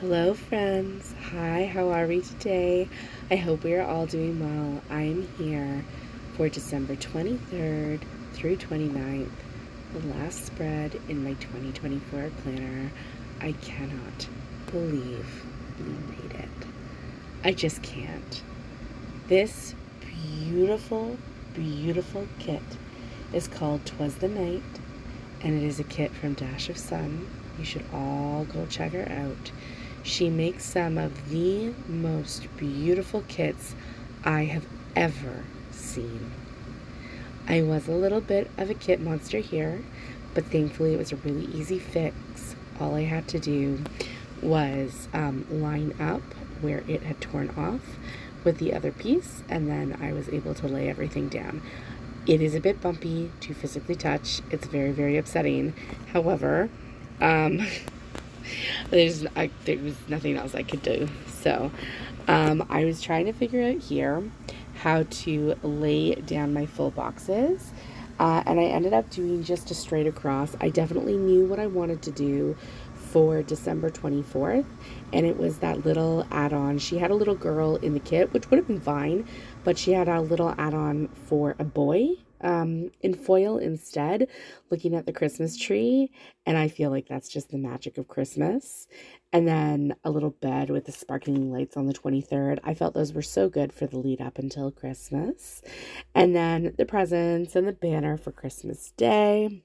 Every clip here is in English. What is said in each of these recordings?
Hello, friends. Hi, how are we today? I hope we are all doing well. I am here for December 23rd through 29th, the last spread in my 2024 planner. I cannot believe we made it. I just can't. This beautiful, beautiful kit is called 'Twas the Night, and it is a kit from Dash of Sun. You should all go check her out. She makes some of the most beautiful kits I have ever seen. I was a little bit of a kit monster here, but thankfully it was a really easy fix. All I had to do was line up where it had torn off with the other piece, and then I was able to lay everything down. It is a bit bumpy to physically touch. It's very, very upsetting. However, there was nothing else I could do. So I was trying to figure out here how to lay down my full boxes. And I ended up doing just a straight across. I definitely knew what I wanted to do for December 24th, and it was that little add-on. She had a little girl in the kit, which would have been fine, but she had a little add-on for a boy in foil instead, looking at the Christmas tree, and I feel like that's just the magic of Christmas. And then a little bed with the sparkling lights on the 23rd. I felt those were so good for the lead up until Christmas. And then the presents and the banner for Christmas Day.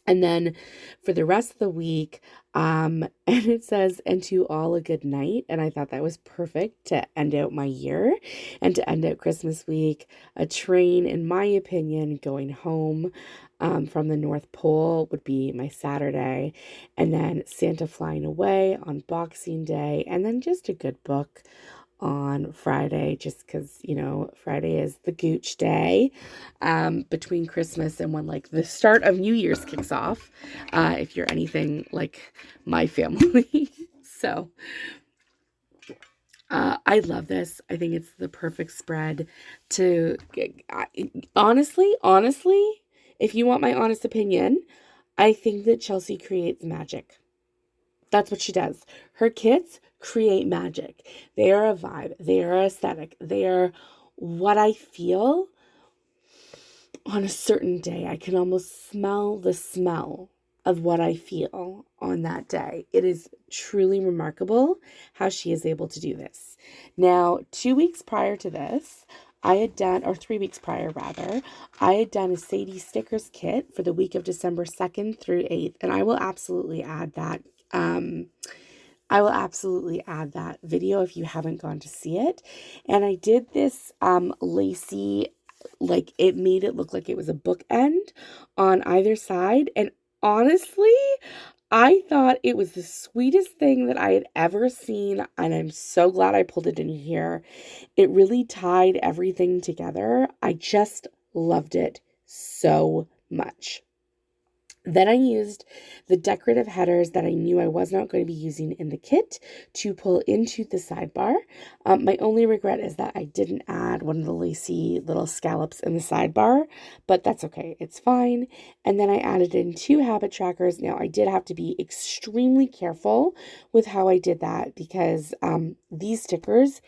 And then for the rest of the week, and it says, and to all a good night. And I thought that was perfect to end out my year and to end out Christmas week. A train, in my opinion, going home from the North Pole would be my Saturday. And then Santa flying away on Boxing Day. And then just a good book on Friday, just because, Friday is the gooch day between Christmas and when like the start of New Year's kicks off, if you're anything like my family. So I love this. I think it's the perfect spread to, honestly, if you want my honest opinion, I think that Chelsea creates magic. That's what she does. Her kits create magic. They are a vibe. They are aesthetic. They are what I feel on a certain day. I can almost smell the smell of what I feel on that day. It is truly remarkable how she is able to do this. Now, 2 weeks prior to this, I had done, or 3 weeks prior rather, I had done a Sadie stickers kit for the week of December 2nd through 8th, and I will absolutely add that video if you haven't gone to see it. And I did this lacy, like it made it look like it was a bookend on either side. And honestly, I thought it was the sweetest thing that I had ever seen. And I'm so glad I pulled it in here. It really tied everything together. I just loved it so much. Then I used the decorative headers that I knew I was not going to be using in the kit to pull into the sidebar. My only regret is that I didn't add one of the lacy little scallops in the sidebar, but that's okay. It's fine. And then I added in 2 habit trackers. Now, I did have to be extremely careful with how I did that because these stickers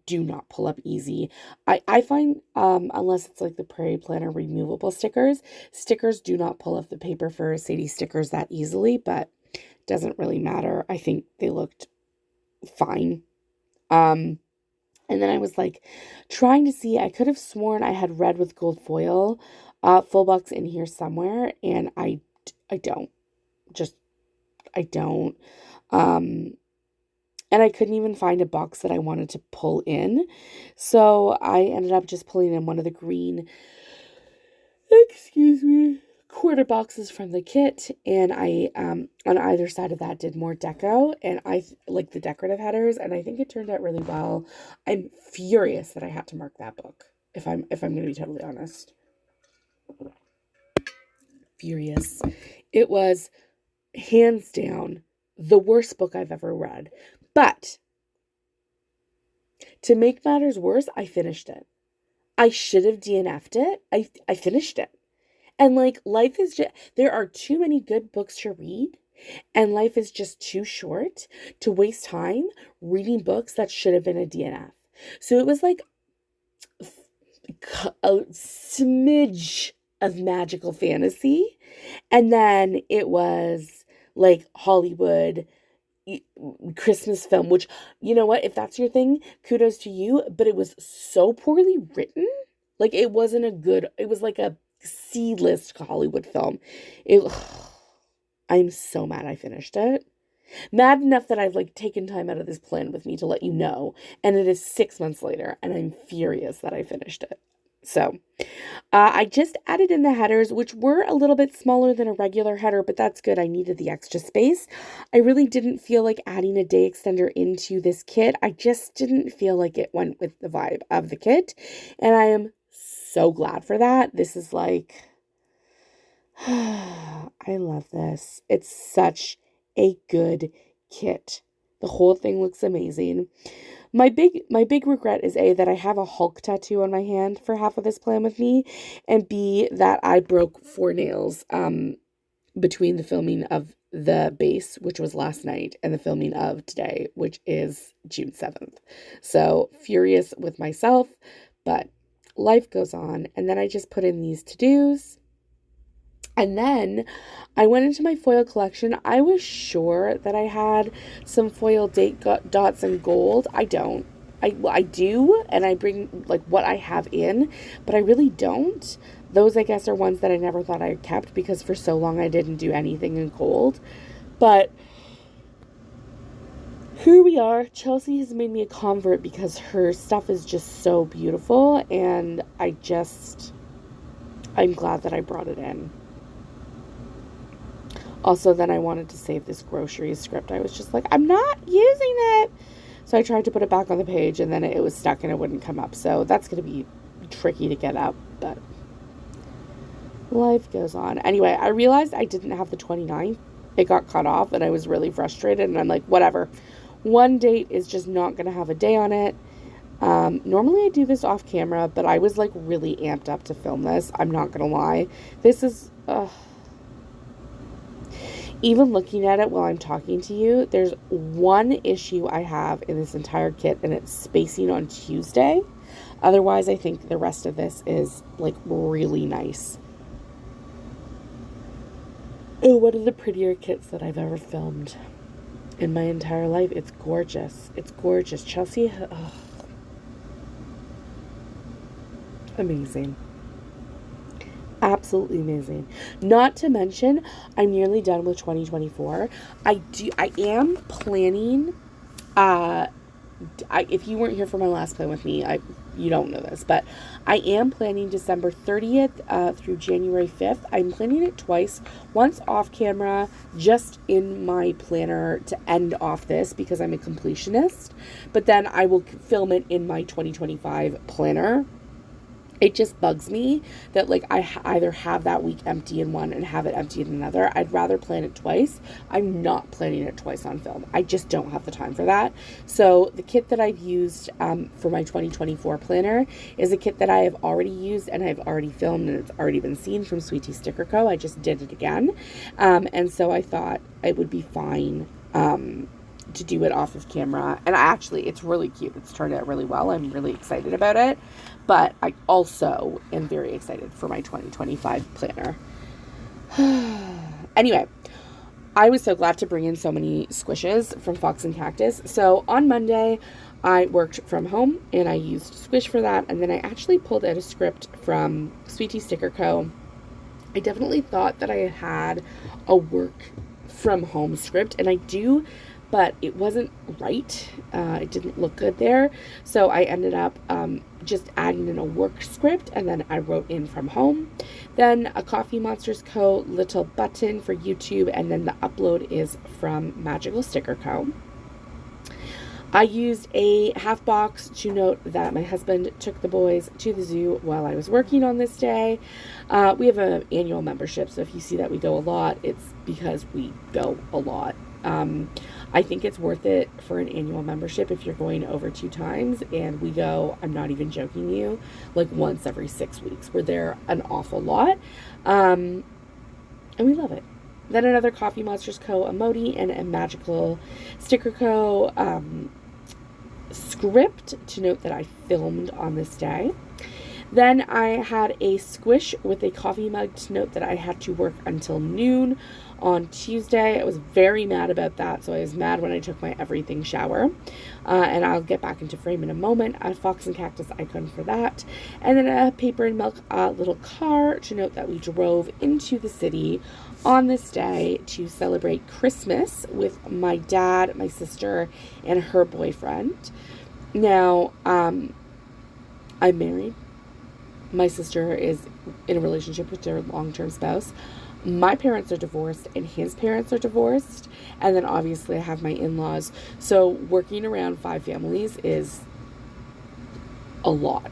do not pull up easy. I find, unless it's like the Prairie Planner removable stickers do not pull off the paper for Sadie stickers that easily, but doesn't really matter. I think they looked fine. And then I was like trying to see, I could have sworn I had red with gold foil full box in here somewhere, and I don't. I don't. And I couldn't even find a box that I wanted to pull in. So I ended up just pulling in one of the green, quarter boxes from the kit. And I, on either side of that, did more deco. And I like the decorative headers. And I think it turned out really well. I'm furious that I had to mark that book, if I'm going to be totally honest. Furious. It was hands down the worst book I've ever read. But to make matters worse, I finished it. I should have DNF'd it. I finished it. And like life is just, there are too many good books to read And life is just too short to waste time reading books that should have been a DNF. So it was like a smidge of magical fantasy. And then it was like Hollywood Christmas film, which, you know what, if that's your thing, kudos to you, but it was so poorly written. Like, it wasn't a good, it was like a C-list Hollywood film. It, I'm so mad I finished it. Mad enough that I've like taken time out of this plan with me to let you know. And it is 6 months later, and I'm furious that I finished it. So, I just added in the headers, which were a little bit smaller than a regular header, but that's good. I needed the extra space. I really didn't feel like adding a day extender into this kit. I just didn't feel like it went with the vibe of the kit. And I am so glad for that. This is like, I love this. It's such a good kit. The whole thing looks amazing. My big regret is A, that I have a Hulk tattoo on my hand for half of this plan with me, and B, that I broke 4 nails between the filming of the base, which was last night, and the filming of today, which is June 7th. So furious with myself, but life goes on. And then I just put in these to-dos. And then I went into my foil collection. I was sure that I had some foil date dots in gold. I don't. I do, and I bring like what I have in, but I really don't. Those, I guess, are ones that I never thought I kept because for so long I didn't do anything in gold. But here we are. Chelsea has made me a convert because her stuff is just so beautiful, and I'm glad that I brought it in. Also, then I wanted to save this groceries script. I was just like, I'm not using it. So I tried to put it back on the page, and then it was stuck and it wouldn't come up. So that's going to be tricky to get up, but life goes on. Anyway, I realized I didn't have the 29th. It got cut off, and I was really frustrated, and I'm like, whatever. One date is just not going to have a day on it. Normally I do this off camera, but I was like really amped up to film this. I'm not going to lie. This is... Even looking at it while I'm talking to you, there's one issue I have in this entire kit, and it's spacing on Tuesday. Otherwise, I think the rest of this is like really nice. Oh, one of the prettier kits that I've ever filmed in my entire life. It's gorgeous. It's gorgeous. Chelsea, amazing. Absolutely amazing. Not to mention, I'm nearly done with 2024. I am planning, if you weren't here for my last plan with me, you don't know this, but I am planning December 30th through January 5th. I'm planning it twice, once off camera, just in my planner to end off this because I'm a completionist, but then I will film it in my 2025 planner. It just bugs me that like I either have that week empty in one and have it empty in another. I'd rather plan it twice. I'm not planning it twice on film. I just don't have the time for that. So the kit that I've used for my 2024 planner is a kit that I have already used and I've already filmed, and it's already been seen from Sweetie Sticker Co. I just did it again. And so I thought it would be fine to do it off of camera. And it's really cute. It's turned out really well. I'm really excited about it. But I also am very excited for my 2025 planner. Anyway, I was so glad to bring in so many squishes from Fox and Cactus. So on Monday, I worked from home and I used Squish for that. And then I actually pulled out a script from Sweetie Sticker Co. I definitely thought that I had a work from home script, and I do, but it wasn't right. It didn't look good there. So I ended up just adding in a work script, and then I wrote in from home. Then a Coffee Monsters Co. little button for YouTube, and then the upload is from Magical Sticker Co. I used a half box to note that my husband took the boys to the zoo while I was working on this day. We have an annual membership, so if you see that we go a lot, it's because we go a lot. I think it's worth it for an annual membership if you're going over 2 times, and we go, I'm not even joking you, like once every 6 weeks. We're there an awful lot, and we love it. Then another Coffee Monsters Co. emoji and a Magical Sticker Co. Script to note that I filmed on this day. Then I had a squish with a coffee mug to note that I had to work until noon on Tuesday. I was very mad about that, so I was mad when I took my everything shower. And I'll get back into frame in a moment. A Fox and Cactus icon for that. And then a Paper and Milk little car to note that we drove into the city on this day to celebrate Christmas with my dad, my sister, and her boyfriend. Now, I'm married. My sister is in a relationship with their long-term spouse. My parents are divorced and his parents are divorced. And then obviously I have my in-laws. So working around 5 families is a lot.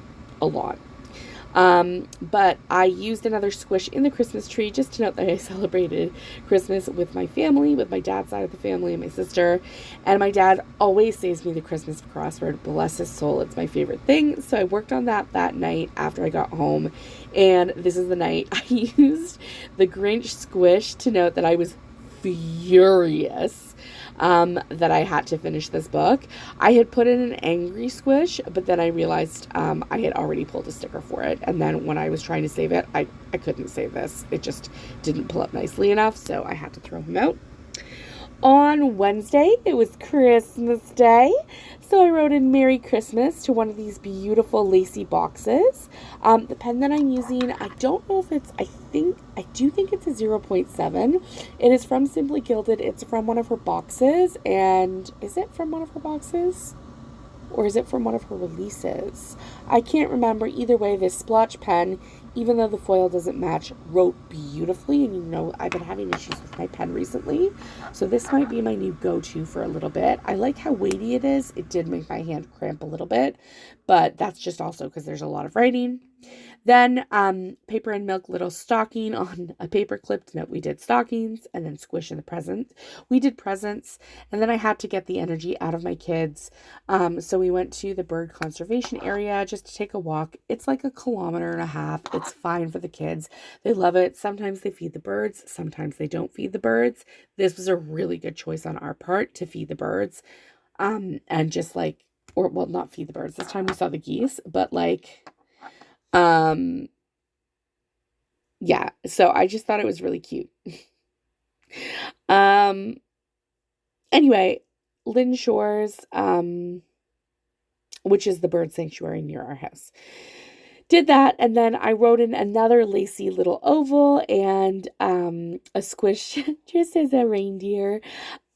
But I used another squish in the Christmas tree just to note that I celebrated Christmas with my family, with my dad's side of the family and my sister. And my dad always saves me the Christmas crossword. Bless his soul. It's my favorite thing. So I worked on that night after I got home. And this is the night I used the Grinch squish to note that I was furious that I had to finish this book. I had put in an angry squish, but then I realized I had already pulled a sticker for it. And then when I was trying to save it, I couldn't save this. It just didn't pull up nicely enough, so I had to throw him out. On Wednesday, it was Christmas Day, so I wrote in Merry Christmas to one of these beautiful lacy boxes. The pen that I'm using, I don't know if it's, I do think it's a 0.7. It is from Simply Gilded. It's from one of her boxes, and is it from one of her boxes? Or is it from one of her releases? I can't remember. Either way, this splotch pen, even though the foil doesn't match, wrote beautifully. And you know, I've been having issues with my pen recently. So this might be my new go-to for a little bit. I like how weighty it is. It did make my hand cramp a little bit. But that's just also because there's a lot of writing. Then Paper and Milk little stocking on a paper clip to note we did stockings, and then squish in the present. We did presents, and then I had to get the energy out of my kids. So we went to the bird conservation area just to take a walk. It's like 1.5 kilometers. It's fine for the kids. They love it. Sometimes they feed the birds. Sometimes they don't feed the birds. This was a really good choice on our part to feed the birds. And just like, or well, not feed the birds. This time we saw the geese, but like, yeah, so I just thought it was really cute. Anyway, Lynn Shores, which is the bird sanctuary near our house, did that. And then I wrote in another lacy little oval and, a squish just as a reindeer.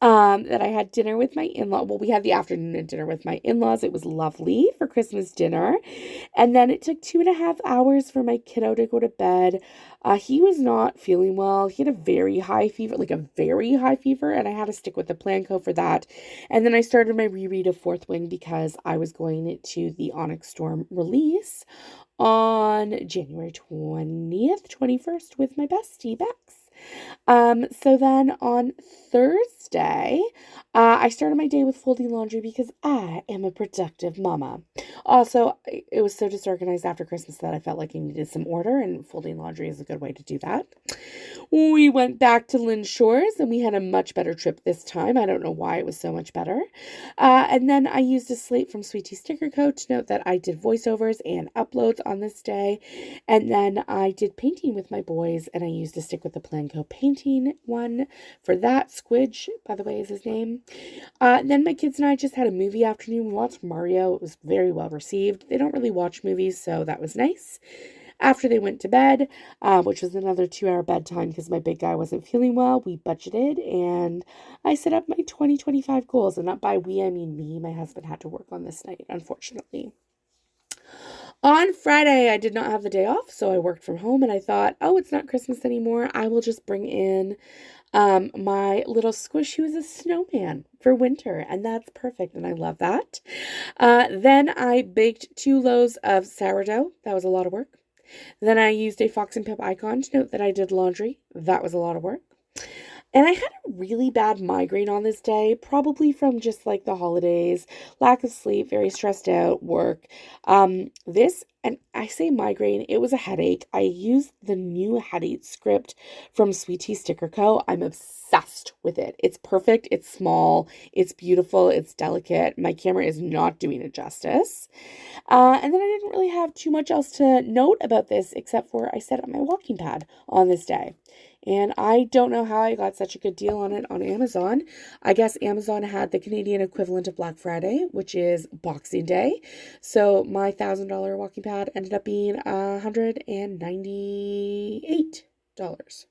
That I had dinner with my in-law. Well, we had the afternoon dinner with my in-laws. It was lovely for Christmas dinner. And then it took 2.5 hours for my kiddo to go to bed. He was not feeling well. He had a very high fever, and I had to stick with the Planco for that. And then I started my reread of Fourth Wing because I was going to the Onyx Storm release on January 20th, 21st with my bestie, Bex. So then on Thursday, I started my day with folding laundry because I am a productive mama. Also, it was so disorganized after Christmas that I felt like I needed some order, and folding laundry is a good way to do that. We went back to Lynn Shores, and we had a much better trip this time. I don't know why it was so much better. And then I used a slate from Sweet Tea Sticker Co. to note that I did voiceovers and uploads on this day. And then I did painting with my boys, and I used a stick with the Planco painting one for that. Squidge, by the way, is his name. Then my kids and I just had a movie afternoon. We watched Mario. It was very well received. They don't really watch movies, so that was nice. After they went to bed, which was another 2-hour bedtime because my big guy wasn't feeling well, we budgeted and I set up my 2025 goals. And not by we, I mean me. My husband had to work on this night, unfortunately. On Friday, I did not have the day off, so I worked from home, and I thought, oh, it's not Christmas anymore. I will just bring in my little squish who is a snowman for winter, and that's perfect, and I love that. Then I baked 2 loaves of sourdough. That was a lot of work. Then I used a Fox and Pip icon to note that I did laundry. That was a lot of work. And I had a really bad migraine on this day, probably from just like the holidays, lack of sleep, very stressed out, work. And I say migraine, it was a headache. I used the new headache script from Sweet Tea Sticker Co. I'm obsessed with it. It's perfect, it's small, it's beautiful, it's delicate. My camera is not doing it justice. And then I didn't really have too much else to note about this except for I set up my walking pad on this day. And I don't know how I got such a good deal on it on Amazon. I guess Amazon had the Canadian equivalent of Black Friday, which is Boxing Day. So my $1,000 walking pad ended up being $198.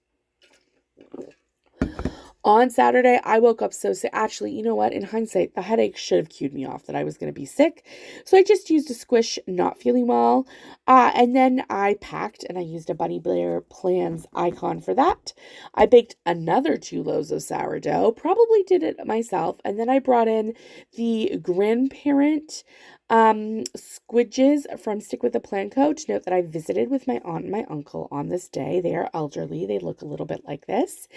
On Saturday, I woke up so sick. Actually, you know what? In hindsight, the headache should have cued me off that I was going to be sick. So I just used a squish, not feeling well. And then I packed and I used a Bunny Blair Plans icon for that. I baked another 2 loaves of sourdough, probably did it myself. And then I brought in the grandparent squidges from Stick with the Plan Co. to note that I visited with my aunt and my uncle on this day. They are elderly. They look a little bit like this.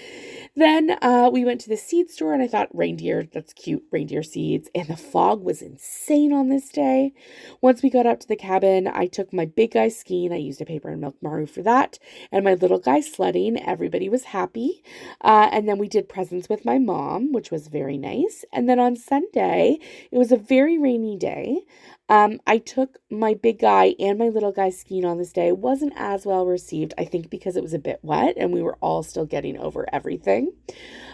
Then we went to the seed store and I thought reindeer, that's cute, reindeer seeds. And the fog was insane on this day. Once we got up to the cabin, I took my big guy skiing. I used a paper and milk maru for that. And my little guy sledding. Everybody was happy. And then we did presents with my mom, which was very nice. And then on Sunday, it was a very rainy day. I took my big guy and my little guy skiing on this day. It wasn't as well received, I think, because it was a bit wet and we were all still getting over everything.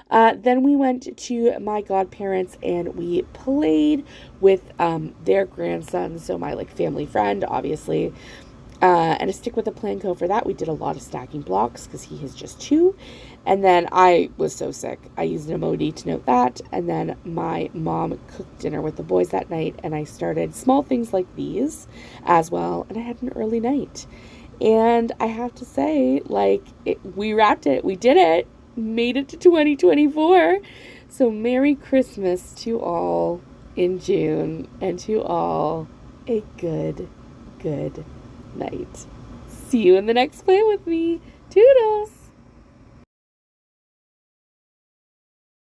Then we went to my godparents and we played with their grandson, so my family friend, obviously. And a Stick with a Plan Co. For that, we did a lot of stacking blocks because he is just 2. And then I was so sick. I used an emoji to note that. And then my mom cooked dinner with the boys that night. And I started small things like these as well. And I had an early night. And I have to say, we wrapped it. We did it. Made it to 2024. So Merry Christmas to all in June. And to all a good night. See you in the next Plan with me. Toodles!